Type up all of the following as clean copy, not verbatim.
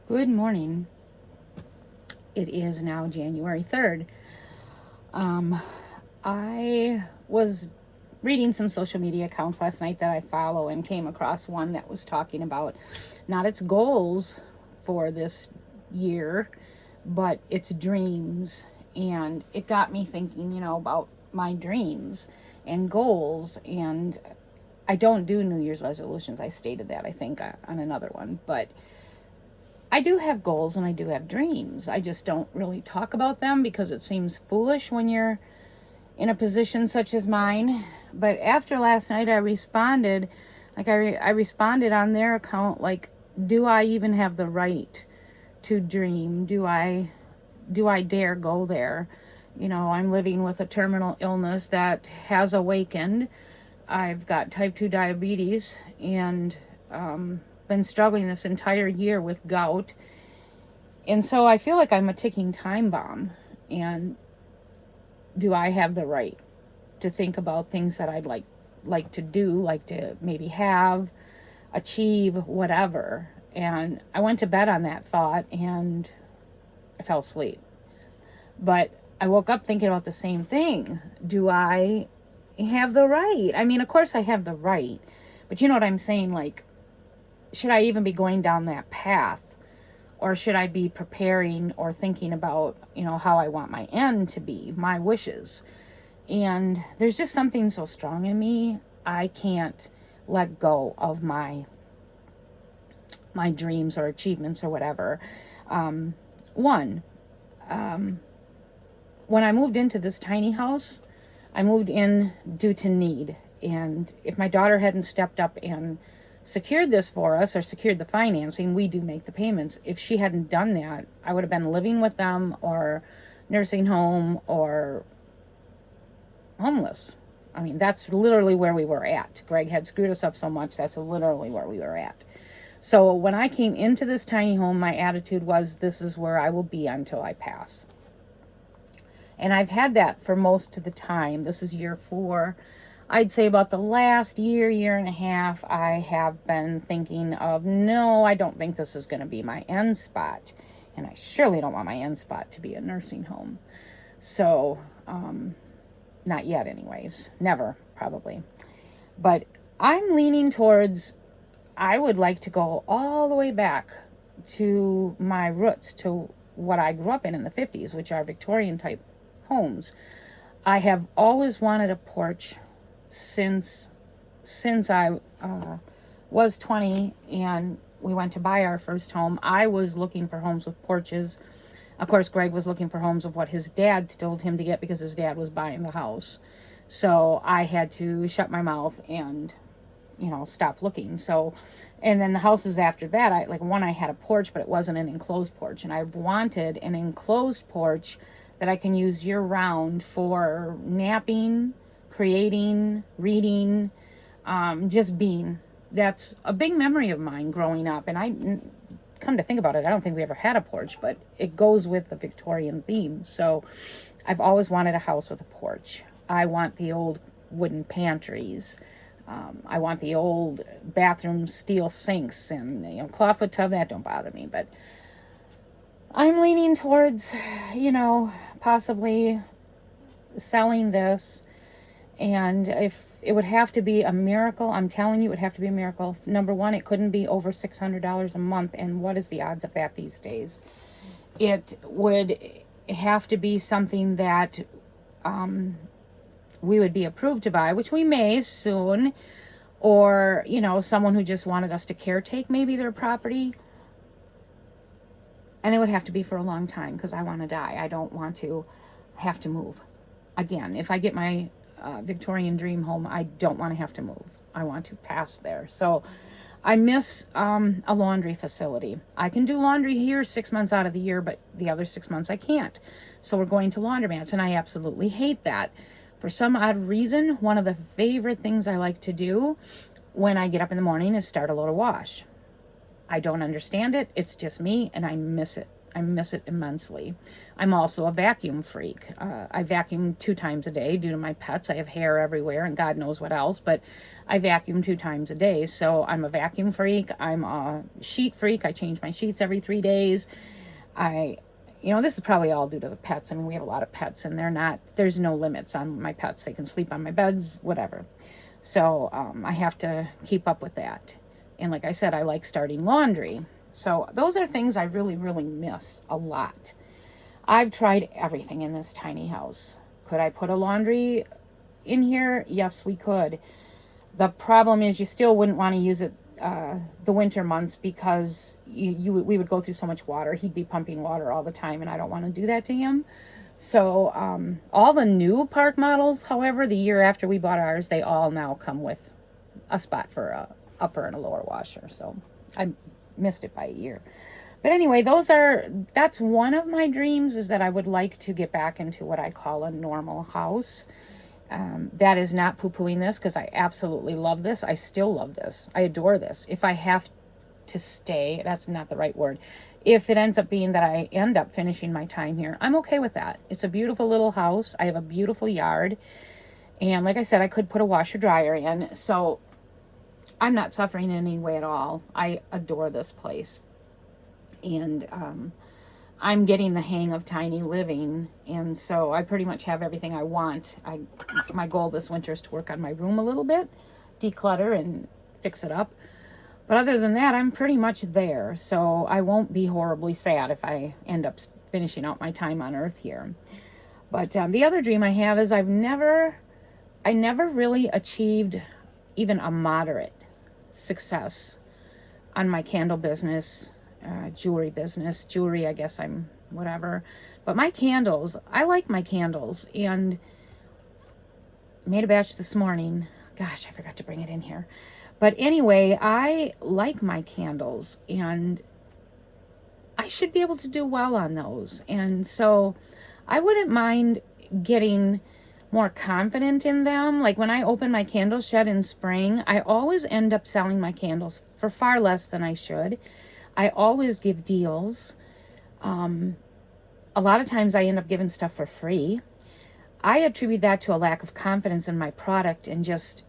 Good morning. It is now January 3rd. Um, I was reading some social media accounts last night that I follow and came across one that was talking about not its goals for this year, but its dreams. And it got me thinking, about my dreams and goals. And I don't do New Year's resolutions. I stated that, I think, on another one. But I do have goals and I do have dreams. I just don't really talk about them because it seems foolish when you're in a position such as mine. But after last night, I responded, I responded on their account, like, do I even have the right to dream? Do I dare go there? I'm living with a terminal illness that has awakened. I've got type 2 diabetes and been struggling this entire year with gout. And so I feel like I'm a ticking time bomb. And do I have the right to think about things that I'd like to do, like to maybe have, achieve, whatever? And I went to bed on that thought and I fell asleep. But I woke up thinking about the same thing. Do I have the right? I mean, of course I have the right. But you know what I'm saying? Like, should I even be going down that path? Or should I be preparing or thinking about, how I want my end to be, my wishes? And there's just something so strong in me. I can't let go of my dreams or achievements or whatever. One, when I moved into this tiny house, I moved in due to need. And if my daughter hadn't stepped up and secured this for us or secured the financing, we do make the payments. If she hadn't done that, I would have been living with them or nursing home or homeless. I mean, that's literally where we were at. Greg had screwed us up so much, that's literally where we were at. So when I came into this tiny home, my attitude was, this is where I will be until I pass. And I've had that for most of the time. This is year 4. I'd say about the last year and a half, I have been thinking of, no, I don't think this is going to be my end spot. And I surely don't want my end spot to be a nursing home. So, not yet anyways. Never, probably. But I'm leaning towards, I would like to go all the way back to my roots, to what I grew up in the 50s, which are Victorian type homes. I have always wanted a porch since I was 20 and we went to buy our first home. I was looking for homes with porches. Of course, Greg was looking for homes of what his dad told him to get because his dad was buying the house. So I had to shut my mouth and, stop looking. So, and then the houses after that, I had a porch, but it wasn't an enclosed porch. And I've wanted an enclosed porch that I can use year round for napping, creating, reading, just being. That's a big memory of mine growing up. And come to think about it, I don't think we ever had a porch, but it goes with the Victorian theme. So I've always wanted a house with a porch. I want the old wooden pantries. I want the old bathroom steel sinks and, clawfoot tub. That don't bother me, but I'm leaning towards, possibly selling this. And if it would have to be a miracle, I'm telling you, it would have to be a miracle. Number one, it couldn't be over $600 a month. And what is the odds of that these days? It would have to be something that we would be approved to buy, which we may soon. Or, someone who just wanted us to caretake maybe their property. And it would have to be for a long time because I want to die. I don't want to have to move. Again, if I get my Victorian dream home, I don't want to have to move. I want to pass there. So I miss a laundry facility. I can do laundry here 6 months out of the year, but the other 6 months I can't. So we're going to laundromats, and I absolutely hate that. For some odd reason, one of the favorite things I like to do when I get up in the morning is start a load of wash. I don't understand it. It's just me, and I miss it. I miss it immensely. I'm also a vacuum freak. I vacuum 2 times a day due to my pets. I have hair everywhere and God knows what else, but I vacuum 2 times a day. So I'm a vacuum freak. I'm a sheet freak. I change my sheets every 3 days. This is probably all due to the pets. I mean, we have a lot of pets and there's no limits on my pets. They can sleep on my beds, whatever. So I have to keep up with that. And like I said, I like starting laundry. So those are things I really, really miss a lot. I've tried everything in this tiny house. Could I put a laundry in here? Yes, we could. The problem is you still wouldn't want to use it the winter months because we would go through so much water. He'd be pumping water all the time, and I don't want to do that to him. So all the new park models, however, the year after we bought ours, they all now come with a spot for a upper and a lower washer. So I missed it by a year. But anyway, that's one of my dreams, is that I would like to get back into what I call a normal house. That is not poo-pooing this, because I absolutely love this. I still love this. I adore this. If I have to stay, that's not the right word. If it ends up being that I end up finishing my time here, I'm okay with that. It's a beautiful little house. I have a beautiful yard. And like I said, I could put a washer dryer in. So I'm not suffering in any way at all. I adore this place. And I'm getting the hang of tiny living, and so I pretty much have everything I want. My goal this winter is to work on my room a little bit, declutter and fix it up. But other than that, I'm pretty much there, so I won't be horribly sad if I end up finishing out my time on Earth here. But the other dream I have is I never really achieved even a moderate success on my candle business. Jewelry, I guess I'm whatever. But my candles, I like my candles, and made a batch this morning. Gosh, I forgot to bring it in here. But anyway, I like my candles, and I should be able to do well on those. And so I wouldn't mind getting more confident in them. Like when I open my candle shed in spring, I always end up selling my candles for far less than I should. I always give deals. A lot of times I end up giving stuff for free. I attribute that to a lack of confidence in my product and just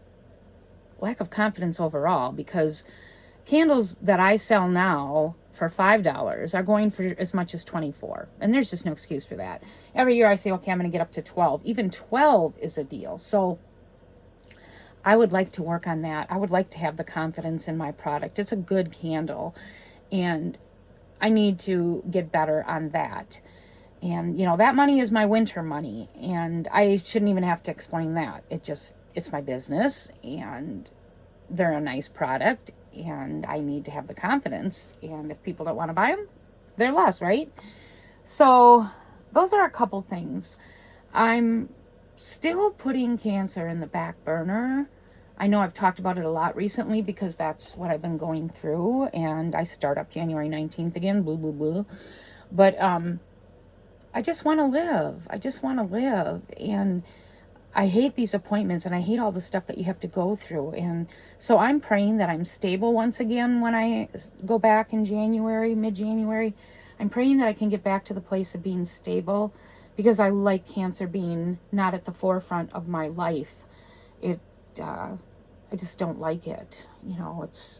lack of confidence overall, because candles that I sell now for $5 are going for as much as $24. And there's just no excuse for that. Every year I say, okay, I'm going to get up to 12. Even 12 is a deal. So I would like to work on that. I would like to have the confidence in my product. It's a good candle, and I need to get better on that. And, that money is my winter money, and I shouldn't even have to explain that. It's my business, and they're a nice product, and I need to have the confidence. And if people don't want to buy them, they're lost, right? So those are a couple things. I'm still putting cancer in the back burner. I know I've talked about it a lot recently because that's what I've been going through, and I start up January 19th again, boo, boo, boo. But I just want to live. And I hate these appointments, and I hate all the stuff that you have to go through. And so I'm praying that I'm stable once again when I go back in January, mid-January. I'm praying that I can get back to the place of being stable, because I like cancer being not at the forefront of my life. I just don't like it.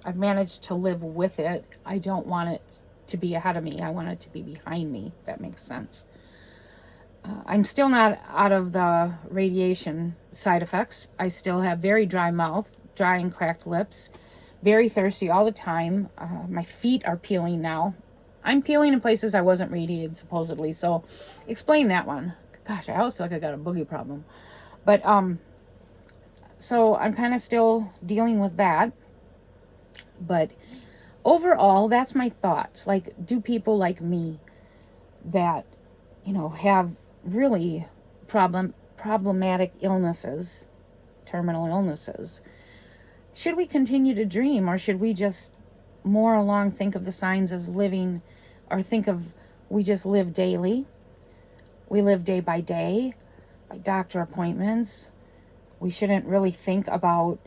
I've managed to live with it. I don't want it to be ahead of me. I want it to be behind me, if that makes sense. I'm still not out of the radiation side effects. I still have very dry mouth, dry and cracked lips, very thirsty all the time. My feet are peeling now. I'm peeling in places I wasn't radiated, supposedly. So explain that one. Gosh, I always feel like I got a boogie problem. But so I'm kind of still dealing with that. But overall, that's my thoughts. Like, do people like me that, have really problematic illnesses, terminal illnesses, should we continue to dream, or should we just more along think of the signs as living, or think of we just live daily? We live day by day, by doctor appointments. We shouldn't really think about,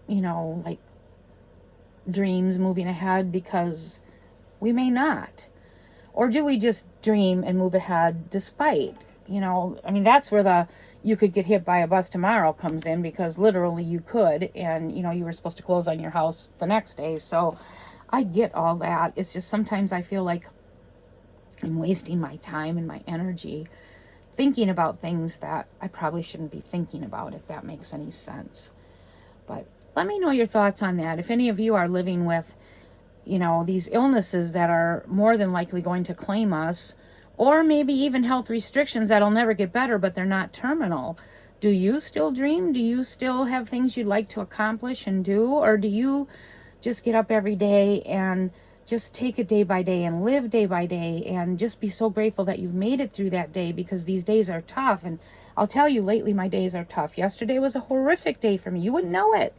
like dreams moving ahead, because we may not. Or do we just dream and move ahead despite? I mean, that's where the you could get hit by a bus tomorrow comes in, because literally you could, and you were supposed to close on your house the next day. So I get all that. It's just sometimes I feel like I'm wasting my time and my energy thinking about things that I probably shouldn't be thinking about, if that makes any sense. But let me know your thoughts on that. If any of you are living with, these illnesses that are more than likely going to claim us, or maybe even health restrictions that'll never get better, but they're not terminal. Do you still dream? Do you still have things you'd like to accomplish and do? Or do you just get up every day and just take it day by day and live day by day and just be so grateful that you've made it through that day, because these days are tough. And I'll tell you, lately my days are tough. Yesterday was a horrific day for me. You wouldn't know it.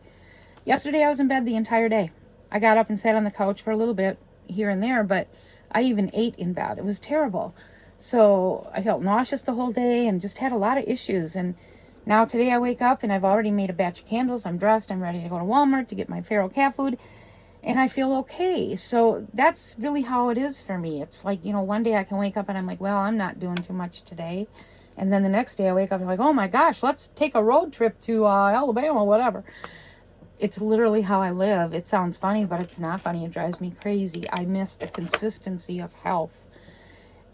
Yesterday I was in bed the entire day. I got up and sat on the couch for a little bit here and there, but I even ate in bed. It was terrible. So I felt nauseous the whole day and just had a lot of issues. And now today I wake up and I've already made a batch of candles. I'm dressed. I'm ready to go to Walmart to get my feral cat food. And I feel okay. So that's really how it is for me. It's like, one day I can wake up and I'm like, well, I'm not doing too much today. And then the next day I wake up and I'm like, oh my gosh, let's take a road trip to Alabama, whatever. It's literally how I live. It sounds funny, but it's not funny. It drives me crazy. I miss the consistency of health.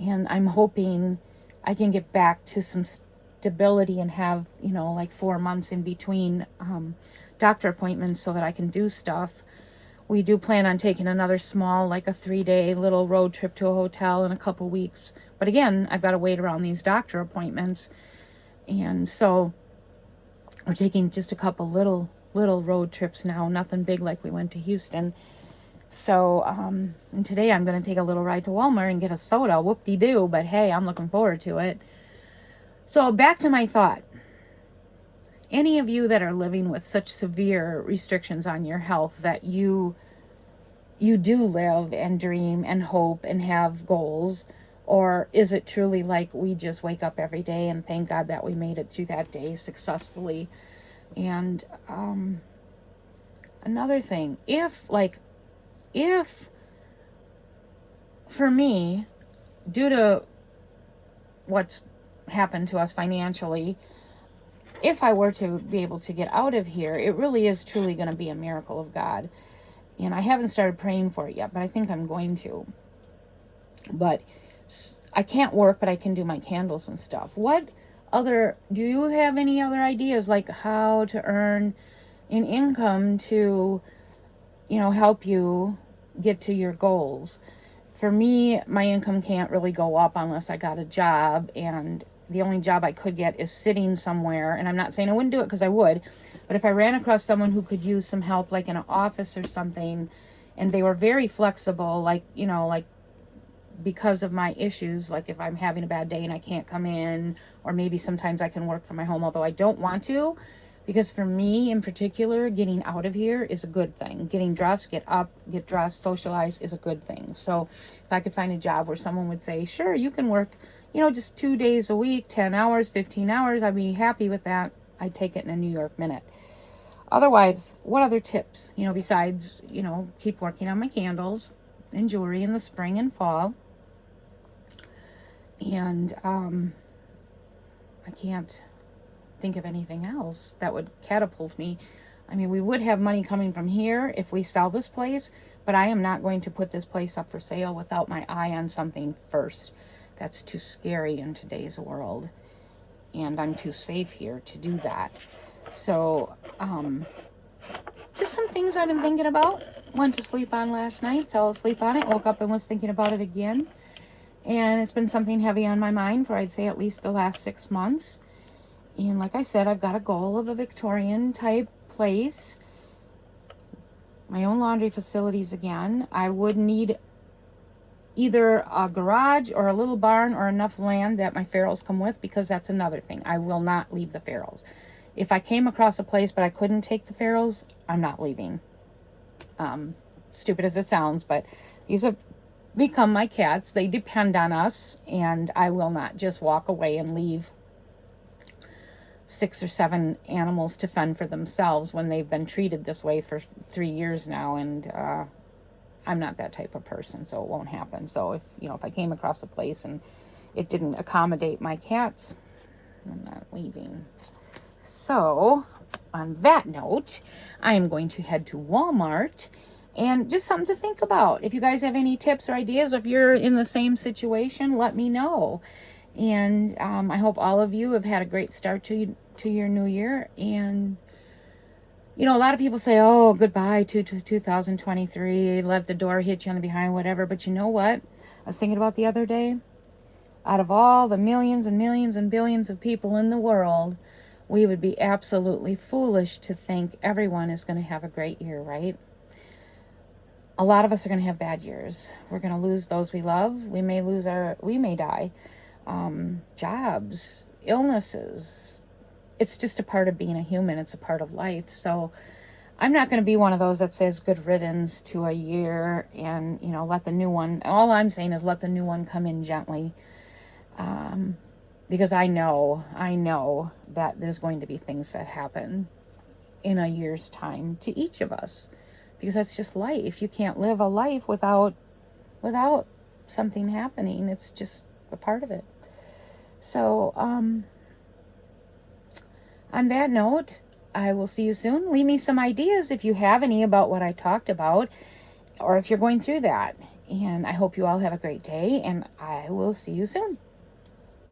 And I'm hoping I can get back to some stability and have, like 4 months in between doctor appointments so that I can do stuff. We do plan on taking another small, like a 3-day little road trip to a hotel in a couple weeks. But again, I've got to wait around these doctor appointments. And so we're taking just a couple little road trips now, nothing big like we went to Houston. So, and today I'm going to take a little ride to Walmart and get a soda. Whoop-de-doo, but hey, I'm looking forward to it. So back to my thought. Any of you that are living with such severe restrictions on your health that you do live and dream and hope and have goals, or is it truly like we just wake up every day and thank God that we made it through that day successfully? And another thing, if for me, due to what's happened to us financially, if I were to be able to get out of here, it really is truly going to be a miracle of God. And I haven't started praying for it yet, but I think I'm going to. But I can't work, but I can do my candles and stuff. Do you have any other ideas, like how to earn an income to, help you get to your goals? For me, my income can't really go up unless I got a job, and the only job I could get is sitting somewhere. And I'm not saying I wouldn't do it, because I would, but if I ran across someone who could use some help, like in an office or something, and they were very flexible, like because of my issues, like if I'm having a bad day and I can't come in, or maybe sometimes I can work from my home, although I don't want to, because for me in particular, getting out of here is a good thing. Getting dressed, get up, get dressed, socialize is a good thing. So if I could find a job where someone would say, sure, you can work, just 2 days a week, 10 hours, 15 hours, I'd be happy with that. I'd take it in a New York minute. Otherwise, what other tips, besides, keep working on my candles and jewelry in the spring and fall. And I can't think of anything else that would catapult me. I mean, we would have money coming from here if we sell this place, but I am not going to put this place up for sale without my eye on something first. That's too scary in today's world, and I'm too safe here to do that. So, just some things I've been thinking about. Went to sleep on last night, fell asleep on it, woke up and was thinking about it again. And it's been something heavy on my mind for, I'd say, at least the last 6 months. And like I said, I've got a goal of a Victorian type place. My own laundry facilities again. I would need either a garage or a little barn or enough land that my ferals come with, because that's another thing. I will not leave the ferals. If I came across a place but I couldn't take the ferals, I'm not leaving. Stupid as it sounds, but these have become my cats. They depend on us, and I will not just walk away and leave 6 or 7 animals to fend for themselves when they've been treated this way for 3 years now. And I'm not that type of person, so it won't happen. So if I came across a place and it didn't accommodate my cats, I'm not leaving. So on that note, I am going to head to Walmart, and just something to think about. If you guys have any tips or ideas, if you're in the same situation, let me know. And I hope all of you have had a great start to your new year. And a lot of people say, oh, goodbye to 2023, let the door hit you on the behind, whatever. But you know what? I was thinking about the other day, out of all the millions and millions and billions of people in the world, we would be absolutely foolish to think everyone is going to have a great year, right? A lot of us are going to have bad years. We're going to lose those we love. We may die. Jobs, illnesses. It's just a part of being a human. It's a part of life. So I'm not going to be one of those that says good riddance to a year and, let the new one, all I'm saying is let the new one come in gently. Because I know that there's going to be things that happen in a year's time to each of us, because that's just life. You can't live a life without something happening. It's just a part of it. So, on that note, I will see you soon. Leave me some ideas if you have any about what I talked about, or if you're going through that. And I hope you all have a great day, and I will see you soon.